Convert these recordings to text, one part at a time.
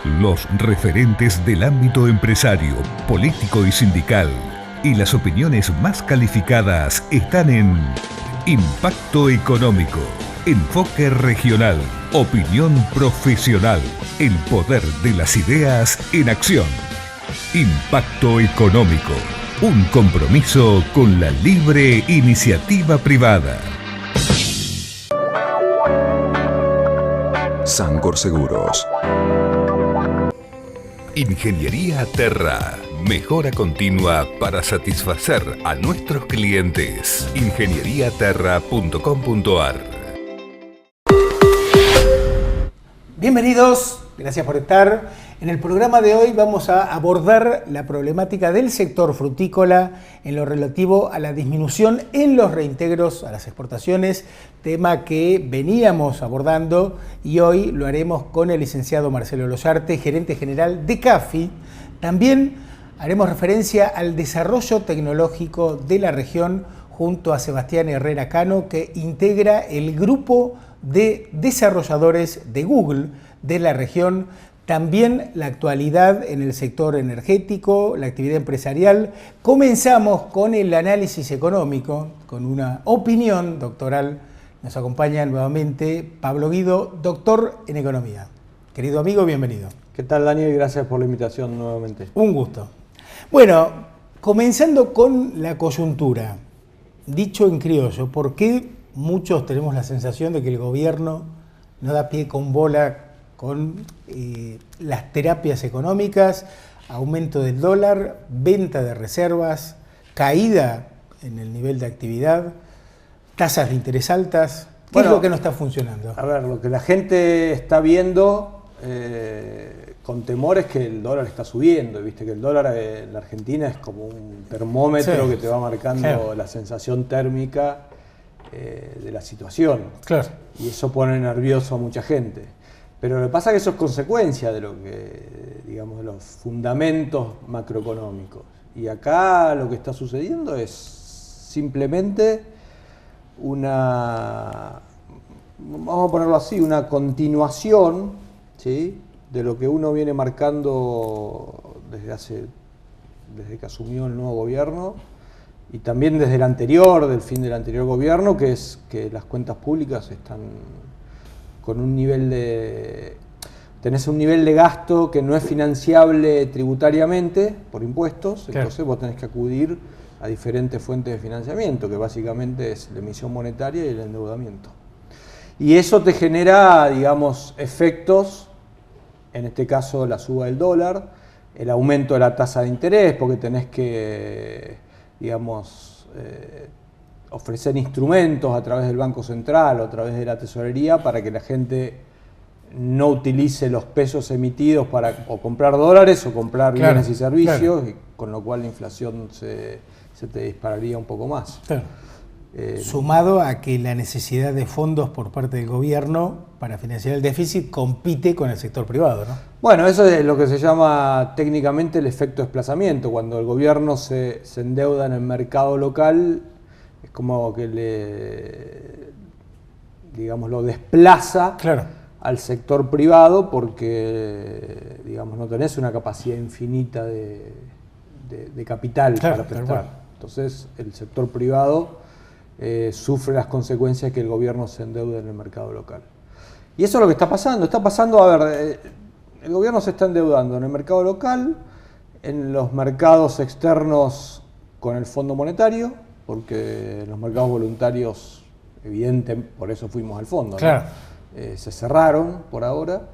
Los referentes del ámbito empresario, político y sindical y las opiniones más calificadas están en Impacto Económico, enfoque regional, opinión profesional, el poder de las ideas en acción. Impacto Económico, un compromiso con la libre iniciativa privada. Sancor Seguros. Ingeniería Terra. Mejora continua para satisfacer a nuestros clientes. ingenieriaterra.com.ar. Bienvenidos, gracias por estar. En el programa de hoy vamos a abordar la problemática del sector frutícola en lo relativo a la disminución en los reintegros a las exportaciones, tema que veníamos abordando y hoy lo haremos con el licenciado Marcelo Loyarte, gerente general de CAFI. También haremos referencia al desarrollo tecnológico de la región junto a Sebastián Herrera Cano, que integra el grupo de desarrolladores de Google de la región. También la actualidad en el sector energético, la actividad empresarial. Comenzamos con el análisis económico, con una opinión doctoral. Nos acompaña nuevamente Pablo Guido, doctor en economía. Querido amigo, bienvenido. ¿Qué tal, Daniel? Gracias por la invitación nuevamente. Un gusto. Bueno, comenzando con la coyuntura. Dicho en criollo, ¿por qué muchos tenemos la sensación de que el gobierno no da pie con bola con las terapias económicas, aumento del dólar, venta de reservas, caída en el nivel de actividad, tasas de interés altas? ¿Qué es lo que no está funcionando? A ver, lo que la gente está viendo con temor es que el dólar está subiendo. Viste que el dólar en la Argentina es como un termómetro que te va marcando la sensación térmica de la situación. Claro. Y eso pone nervioso a mucha gente. Pero lo que pasa es que eso es consecuencia de lo que, digamos, de los fundamentos macroeconómicos. Y acá lo que está sucediendo es simplemente una, vamos a ponerlo así, una continuación, ¿sí?, de lo que uno viene marcando desde que asumió el nuevo gobierno y también desde el anterior, del fin del anterior gobierno, que es que las cuentas públicas están con un nivel tenés un nivel de gasto que no es financiable tributariamente por impuestos, claro. Entonces vos tenés que acudir a diferentes fuentes de financiamiento, que básicamente es la emisión monetaria y el endeudamiento. Y eso te genera, digamos, efectos, en este caso la suba del dólar, el aumento de la tasa de interés, porque tenés que, digamos, ofrecer instrumentos a través del Banco Central o a través de la Tesorería para que la gente no utilice los pesos emitidos para o comprar dólares o comprar bienes y servicios, y con lo cual la inflación se te dispararía un poco más. Claro. Sumado a que la necesidad de fondos por parte del gobierno para financiar el déficit compite con el sector privado, ¿no? Bueno, eso es lo que se llama técnicamente el efecto desplazamiento. Cuando el gobierno se endeuda en el mercado local, es como que digamos, lo desplaza al sector privado porque, digamos, no tenés una capacidad infinita de capital para prestar. Entonces, el sector privado sufre las consecuencias que el gobierno se endeude en el mercado local. Y eso es lo que está pasando. Está pasando, a ver, el gobierno se está endeudando en el mercado local, en los mercados externos con el Fondo Monetario, porque en los mercados voluntarios, evidente, por eso fuimos al fondo, claro, ¿no? Se cerraron por ahora,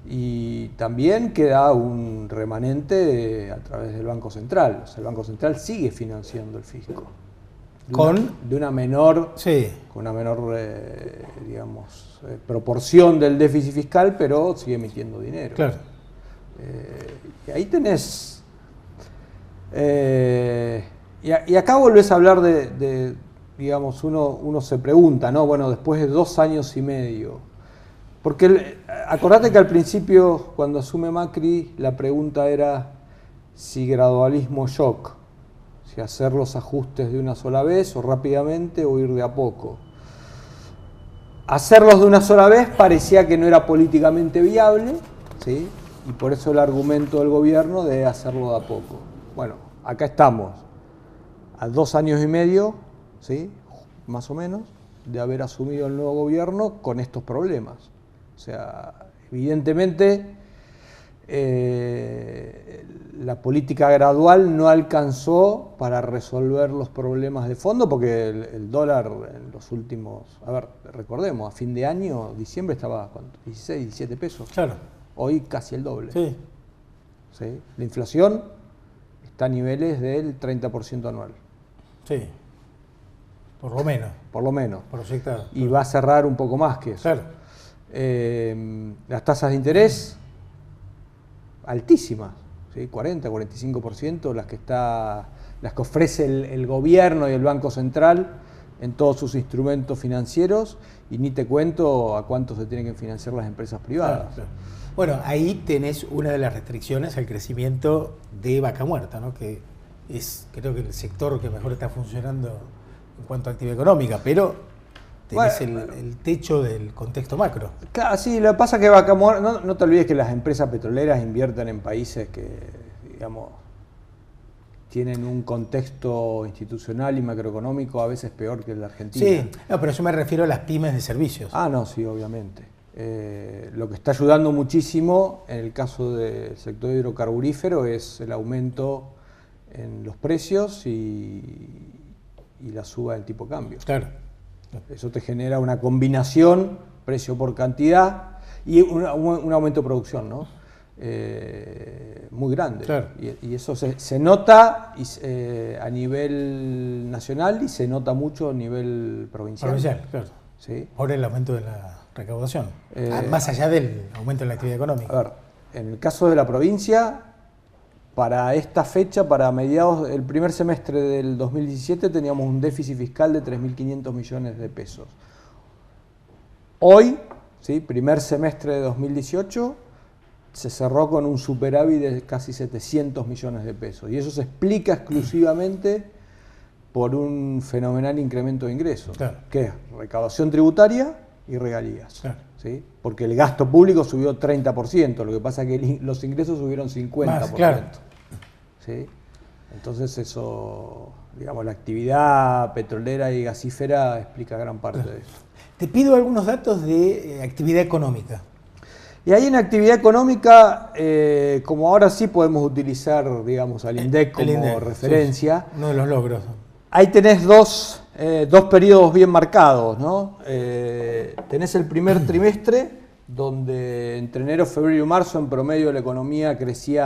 y también queda un remanente a través del Banco Central. O sea, el Banco Central sigue financiando el fisco. Con una menor digamos, proporción del déficit fiscal, pero sigue emitiendo dinero. Claro. Y ahí tenés... Y acá volvés a hablar digamos, uno se pregunta, ¿no? Bueno, después de 2 años y medio. Porque acordate que al principio, cuando asume Macri, la pregunta era si gradualismo shock, si hacer los ajustes de una sola vez o rápidamente o ir de a poco. Hacerlos de una sola vez parecía que no era políticamente viable, ¿sí? y por eso el argumento del gobierno de hacerlo de a poco. Bueno, acá estamos, a 2 años y medio, ¿sí?, más o menos, de haber asumido el nuevo gobierno con estos problemas. O sea, evidentemente la política gradual no alcanzó para resolver los problemas de fondo, porque el dólar en los últimos, recordemos, a fin de año, diciembre estaba, ¿cuánto? 16, 17 pesos. Claro. Hoy casi el doble. Sí. ¿Sí? La inflación está a niveles del 30% anual. Sí. Por lo menos. Por lo menos. Proyectado. Y va a cerrar un poco más que eso. Claro. Las tasas de interés altísimas, ¿sí? 40, 45%, las que ofrece el gobierno y el Banco Central en todos sus instrumentos financieros, y ni te cuento a cuánto se tienen que financiar las empresas privadas. Claro. Bueno, ahí tenés una de las restricciones al crecimiento de Vaca Muerta, ¿no?, que es, creo que, el sector que mejor está funcionando en cuanto a actividad económica, pero tenés el techo del contexto macro. Claro, sí, lo que pasa es que Vaca Muerta, no te olvides que las empresas petroleras invierten en países que, digamos, tienen un contexto institucional y macroeconómico a veces peor que el de Argentina. Sí, no, pero yo me refiero a las pymes de servicios. Ah, no, sí, obviamente. Lo que está ayudando muchísimo en el caso del sector hidrocarburífero es el aumento en los precios y la suba del tipo de cambio. Claro. Eso te genera una combinación, precio por cantidad, y un aumento de producción, ¿no? Muy grande. Claro. Y eso se nota a nivel nacional y se nota mucho a nivel provincial. Provincial, claro. ¿Sí? Por el aumento de la recaudación, más allá del aumento de la actividad económica. A ver, en el caso de la provincia, para esta fecha, para mediados del primer semestre del 2017, teníamos un déficit fiscal de 3.500 millones de pesos. Hoy, ¿sí?, primer semestre de 2018, se cerró con un superávit de casi 700 millones de pesos. Y eso se explica exclusivamente por un fenomenal incremento de ingresos, claro, que es recaudación tributaria y regalías. Claro. ¿Sí? Porque el gasto público subió 30%, lo que pasa es que los ingresos subieron 50%. Más, claro. ¿Sí? Entonces eso, digamos, la actividad petrolera y gasífera explica gran parte de eso. Te pido algunos datos de actividad económica. Y ahí en actividad económica, como ahora sí podemos utilizar, digamos, al INDEC como referencia. Sí, uno de los logros. Ahí tenés dos periodos bien marcados, ¿no? Tenés el primer trimestre, donde entre enero, febrero y marzo en promedio la economía creció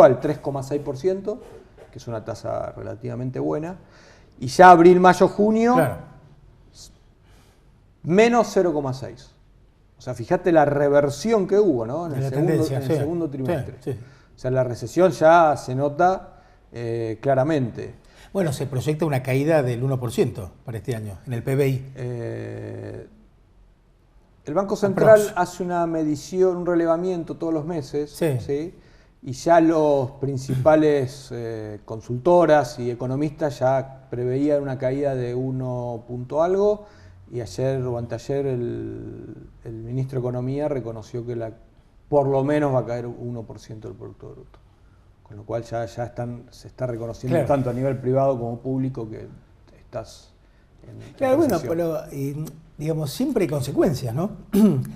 al 3,6%, que es una tasa relativamente buena, y ya abril, mayo, junio, claro, menos 0,6%. O sea, fíjate la reversión que hubo, ¿no?, en el segundo trimestre. Sí, sí. O sea, la recesión ya se nota claramente. Bueno, se proyecta una caída del 1% para este año, en el PBI. El Banco Central hace una medición, un relevamiento todos los meses, sí, ¿sí? Y ya los principales consultoras y economistas ya preveían una caída de 1 punto algo, y ayer o anteayer el ministro de Economía reconoció que por lo menos va a caer 1% del Producto Bruto. Con lo cual ya se está reconociendo, claro, tanto a nivel privado como público que estás en claro, bueno, pero digamos, siempre hay consecuencias, ¿no?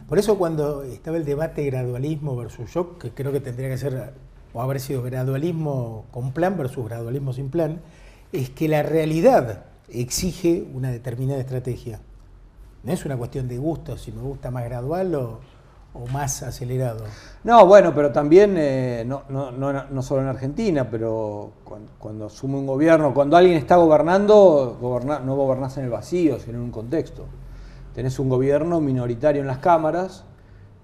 Por eso cuando estaba el debate gradualismo versus shock, que creo que tendría que ser, o haber sido gradualismo con plan versus gradualismo sin plan, es que la realidad exige una determinada estrategia. No es una cuestión de gusto, si me gusta más gradual o más acelerado. No, bueno, pero también, no solo en Argentina, pero cuando asume un gobierno, cuando alguien está gobernando, no gobernás en el vacío, sino en un contexto. Tenés un gobierno minoritario en las cámaras,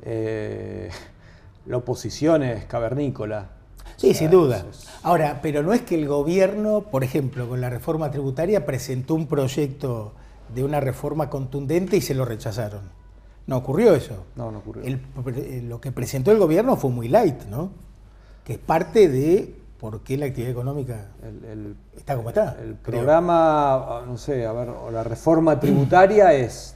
la oposición es cavernícola. Sí, sin duda. Ahora, pero no es que el gobierno, por ejemplo, con la reforma tributaria, presentó un proyecto de una reforma contundente y se lo rechazaron. ¿No ocurrió eso? No ocurrió. Lo que presentó el gobierno fue muy light, ¿no? Que es parte de por qué la actividad económica está como está. El programa, no sé, la reforma tributaria es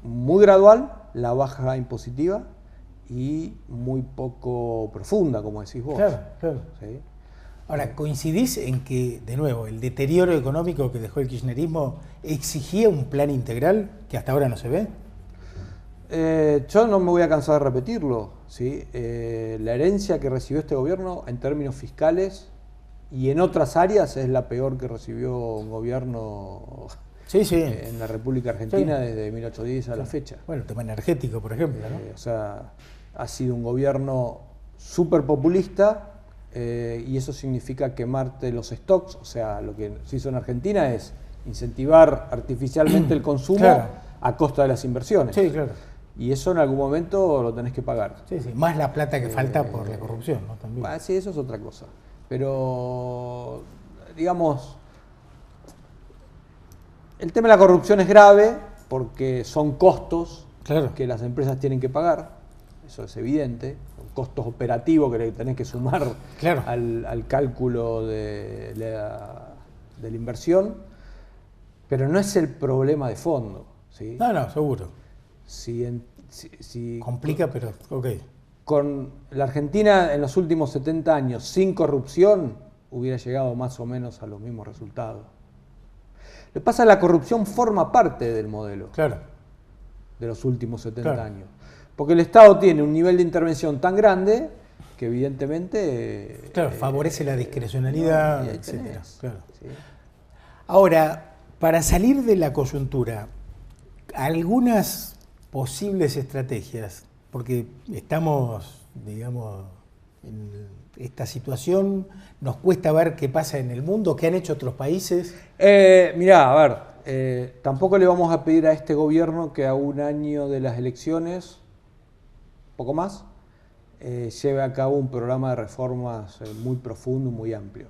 muy gradual, la baja impositiva, y muy poco profunda, como decís vos. Claro, claro. ¿Sí? Ahora, ¿coincidís en que, de nuevo, el deterioro económico que dejó el kirchnerismo exigía un plan integral que hasta ahora no se ve? Yo no me voy a cansar de repetirlo, ¿sí? La herencia que recibió este gobierno en términos fiscales y en otras áreas es la peor que recibió un gobierno Sí, sí. en la República Argentina Sí. desde 1810 a la fecha. Bueno, el tema energético, por ejemplo, ¿no? O sea, ha sido un gobierno súper populista y eso significa quemarte los stocks. O sea, lo que se hizo en Argentina es incentivar artificialmente el consumo Claro. a costa de las inversiones. Sí, claro. Y eso en algún momento lo tenés que pagar. Sí, sí. Más la plata que falta por la corrupción, ¿no? También. Sí, eso es otra cosa. Pero, digamos, el tema de la corrupción es grave porque son costos Claro. que las empresas tienen que pagar. Eso es evidente. Son costos operativos que le tenés que sumar Claro. al cálculo de la inversión. Pero no es el problema de fondo, ¿sí? No, no, seguro. Si Complica, pero ok. con la Argentina en los últimos 70 años sin corrupción hubiera llegado más o menos a los mismos resultados. Lo que pasa es que la corrupción forma parte del modelo Claro. de los últimos 70 Claro. años. Porque el Estado tiene un nivel de intervención tan grande que evidentemente... Claro, favorece la discrecionalidad, y ahí etcétera. tenés, Claro. ¿sí? Ahora, para salir de la coyuntura, algunas posibles estrategias, porque estamos, digamos, en esta situación, nos cuesta ver qué pasa en el mundo, qué han hecho otros países. Mirá, a ver, tampoco le vamos a pedir a este gobierno que a un año de las elecciones, poco más, lleve a cabo un programa de reformas muy profundo, muy amplio.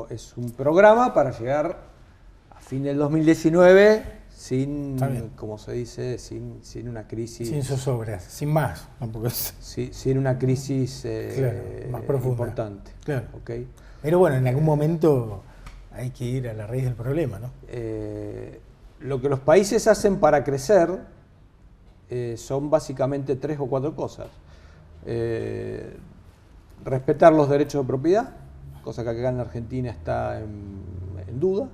Es un programa para llegar a fin del 2019 sin, como se dice, sin una crisis... Sin zozobras, sin más. Tampoco es... sin una crisis claro, más profunda. Importante. Claro. ¿Okay? Pero bueno, en algún momento hay que ir a la raíz del problema, ¿no? Lo que los países hacen para crecer son básicamente 3 o 4 cosas. Respetar los derechos de propiedad, cosa que acá en la Argentina está en duda.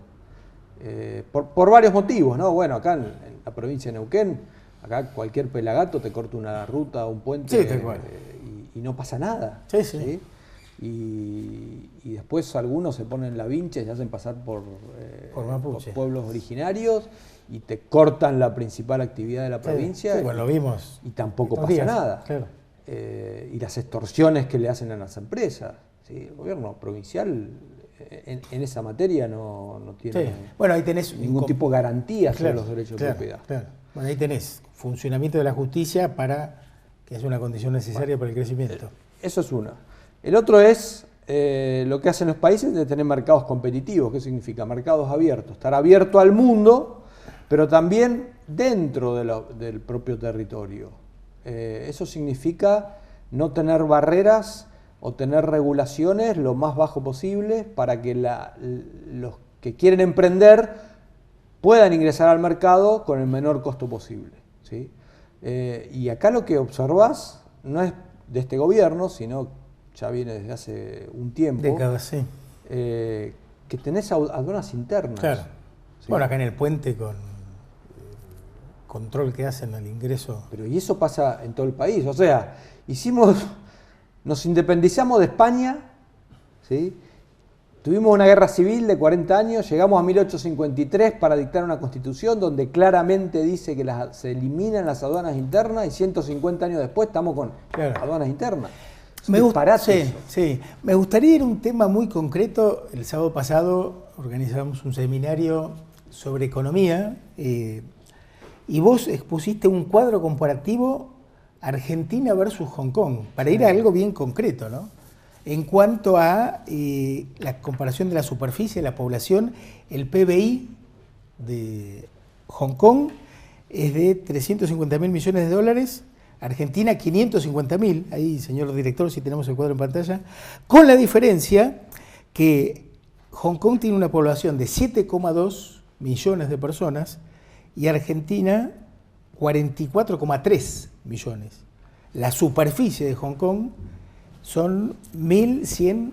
Por varios motivos, ¿no? Bueno, acá en la provincia de Neuquén, acá cualquier pelagato te corta una ruta, un puente, Sí, tal cual. Y no pasa nada. Sí, sí. Y después algunos se ponen la vincha y se hacen pasar por mapuche. pueblos originarios y te cortan la principal actividad de la provincia. Sí, bueno, lo vimos. Y tampoco estos pasa días, nada. Claro. Y las extorsiones que le hacen a las empresas. ¿Sí? El gobierno provincial en esa materia no tiene Bueno, ahí tenés ningún tipo de garantía sobre claro, los derechos claro, de propiedad. Claro. Bueno, ahí tenés funcionamiento de la justicia para que es una condición necesaria para el crecimiento. Eso es una. El otro es lo que hacen los países de tener mercados competitivos. ¿Qué significa? Mercados abiertos. Estar abierto al mundo, pero también dentro del propio territorio. Eso significa no tener barreras o tener regulaciones lo más bajo posible para que los que quieren emprender puedan ingresar al mercado con el menor costo posible, ¿sí? Y acá lo que observás no es de este gobierno, sino ya viene desde hace un tiempo, Décadas, sí. que tenés aduanas internas. Claro. ¿sí? Bueno, acá en el puente con control que hacen al ingreso. Pero y eso pasa en todo el país. O sea, nos independizamos de España, ¿sí? Tuvimos una guerra civil de 40 años, llegamos a 1853 para dictar una constitución donde claramente dice que se eliminan las aduanas internas y 150 años después estamos con aduanas internas. Me gustaría ir a un tema muy concreto. El sábado pasado organizamos un seminario sobre economía y vos expusiste un cuadro comparativo Argentina versus Hong Kong, para ir a algo bien concreto, ¿no? En cuanto a la comparación de la superficie, de la población, el PBI de Hong Kong es de 350.000 millones de dólares, Argentina 550.000, ahí señor director, si tenemos el cuadro en pantalla, con la diferencia que Hong Kong tiene una población de 7,2 millones de personas y Argentina 44,3 millones. la superficie de Hong Kong son 1.100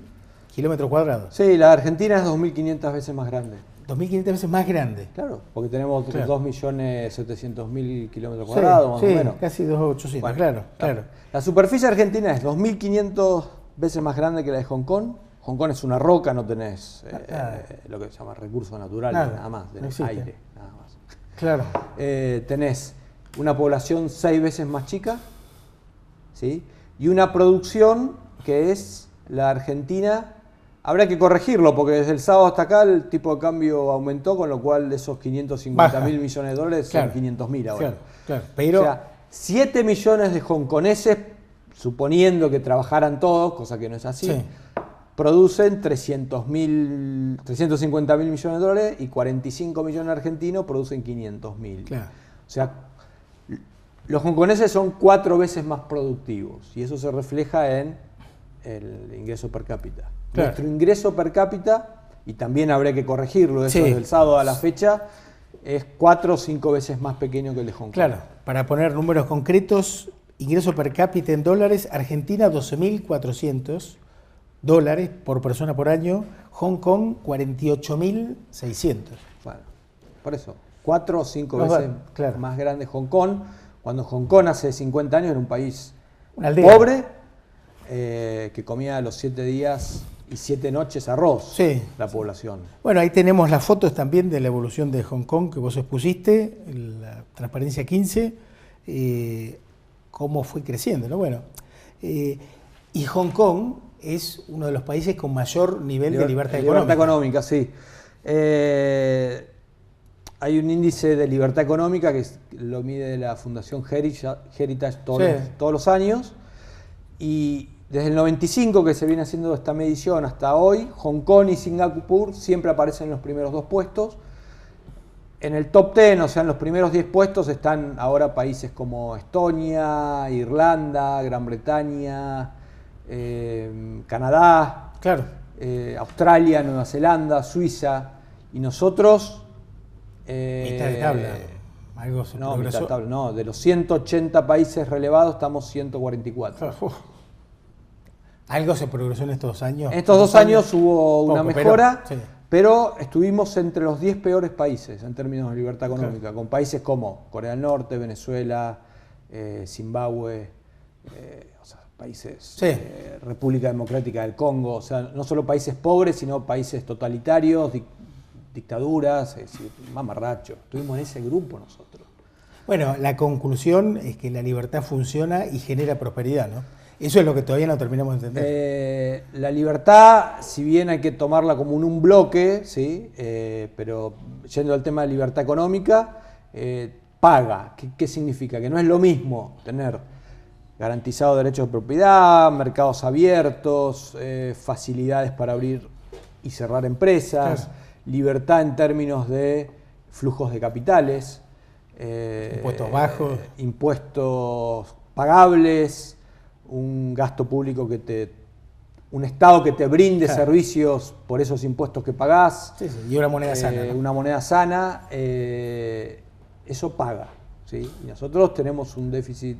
kilómetros cuadrados. Sí, la Argentina es 2.500 veces más grande. 2.500 veces más grande. Claro, porque tenemos Claro. 2.700.000 kilómetros cuadrados, Sí, más o menos. casi 2.800, Bueno, claro. La superficie argentina es 2.500 veces más grande que la de Hong Kong. Hong Kong es una roca, no tenés lo que se llama recursos naturales, nada más, tenés aire, nada más. Claro. Tenés una población 6 veces más chica, ¿sí? Y una producción que es la Argentina. Habrá que corregirlo porque desde el sábado hasta acá el tipo de cambio aumentó, con lo cual de esos 550.000 millones de dólares son 500.000 ahora. Claro. Pero, o sea, 7 millones de hongkoneses, suponiendo que trabajaran todos, cosa que no es así, producen 350.000 millones de dólares y 45 millones argentinos producen 500.000. Claro. O sea, los hongkoneses son 4 veces más productivos y eso se refleja en el ingreso per cápita. Claro. Nuestro ingreso per cápita, y también habrá que corregirlo, eso desde el sábado a la fecha, es 4 o 5 veces más pequeño que el de Hong Kong. Claro, para poner números concretos, ingreso per cápita en dólares, Argentina 12.400 dólares por persona por año, Hong Kong 48.600. Bueno, por eso, 4 o 5 veces más grande Hong Kong, cuando Hong Kong hace 50 años era un país pobre, que comía los 7 días y 7 noches arroz, la población. Bueno, ahí tenemos las fotos también de la evolución de Hong Kong que vos expusiste, la Transparencia 15, cómo fue creciendo, ¿no? Bueno, y Hong Kong es uno de los países con mayor nivel de libertad económica. Libertad económica, sí. Hay un índice de libertad económica que lo mide la Fundación Heritage todos los años, y desde el 95 que se viene haciendo esta medición hasta hoy, Hong Kong y Singapur siempre aparecen en los primeros 2 puestos. En el top 10, o sea, en los primeros 10 puestos están ahora países como Estonia, Irlanda, Gran Bretaña, Canadá, Australia, Nueva Zelanda, Suiza, y nosotros... mitad de tabla. Algo se no, mitad de tabla, no, de los 180 países relevados estamos 144. ¿Algo se progresó en estos años? En estos 2 años hubo una mejora, pero estuvimos entre los 10 peores países en términos de libertad económica, con países como Corea del Norte, Venezuela, Zimbabue, o sea, países, República Democrática del Congo, o sea, no solo países pobres, sino países totalitarios, dictaduras, es decir, mamarracho. Estuvimos en ese grupo nosotros. Bueno, la conclusión es que la libertad funciona y genera prosperidad, ¿no? Eso es lo que todavía no terminamos de entender. La libertad, si bien hay que tomarla como un bloque, ¿sí? Pero yendo al tema de libertad económica, paga. ¿Qué significa? Que no es lo mismo tener garantizado derechos de propiedad, mercados abiertos, facilidades para abrir y cerrar empresas, libertad en términos de flujos de capitales, impuestos bajos, impuestos pagables, un gasto público un Estado que te brinde servicios por esos impuestos que pagás. Y una moneda sana. ¿No? Una moneda sana, eso paga, ¿sí? Y nosotros tenemos un déficit,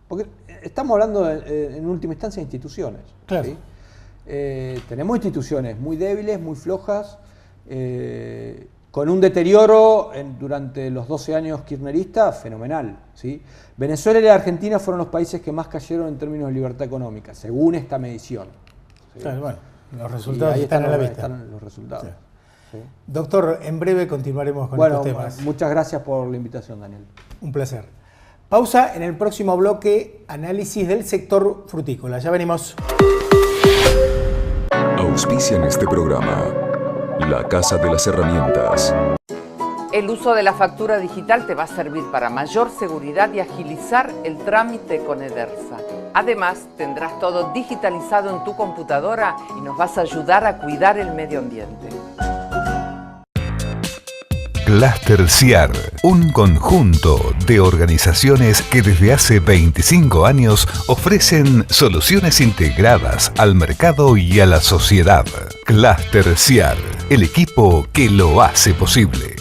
porque estamos hablando en última instancia de instituciones. ¿Sí? Tenemos instituciones muy débiles, muy flojas, con un deterioro durante los 12 años kirchneristas fenomenal, ¿sí? Venezuela y la Argentina fueron los países que más cayeron en términos de libertad económica, según esta medición. ¿Sí? Bueno, los resultados están a la vista. Están los resultados. ¿Sí? Doctor, en breve continuaremos con estos temas. Muchas gracias por la invitación, Daniel. Un placer. Pausa, en el próximo bloque, análisis del sector frutícola. Ya venimos. Auspician este programa La Casa de las Herramientas. El uso de la factura digital te va a servir para mayor seguridad y agilizar el trámite con Edersa. Además, tendrás todo digitalizado en tu computadora y nos vas a ayudar a cuidar el medio ambiente. Cluster CIAR, un conjunto de organizaciones que desde hace 25 años ofrecen soluciones integradas al mercado y a la sociedad. Cluster CIAR, el equipo que lo hace posible.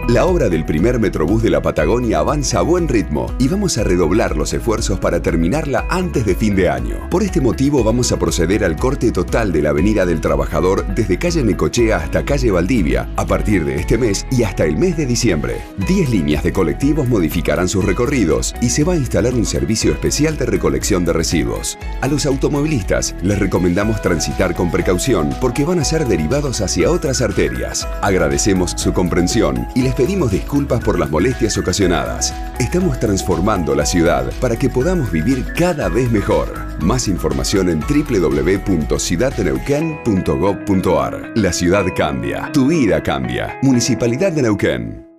La obra del primer Metrobús de la Patagonia avanza a buen ritmo y vamos a redoblar los esfuerzos para terminarla antes de fin de año. Por este motivo vamos a proceder al corte total de la Avenida del Trabajador desde calle Necochea hasta calle Valdivia a partir de este mes y hasta el mes de diciembre. 10 líneas de colectivos modificarán sus recorridos y se va a instalar un servicio especial de recolección de residuos. A los automovilistas les recomendamos transitar con precaución porque van a ser derivados hacia otras arterias. Agradecemos su comprensión y les pedimos disculpas por las molestias ocasionadas. Estamos transformando la ciudad para que podamos vivir cada vez mejor. Más información en www.ciudaddeneuquén.gov.ar. La ciudad cambia, tu vida cambia. Municipalidad de Neuquén.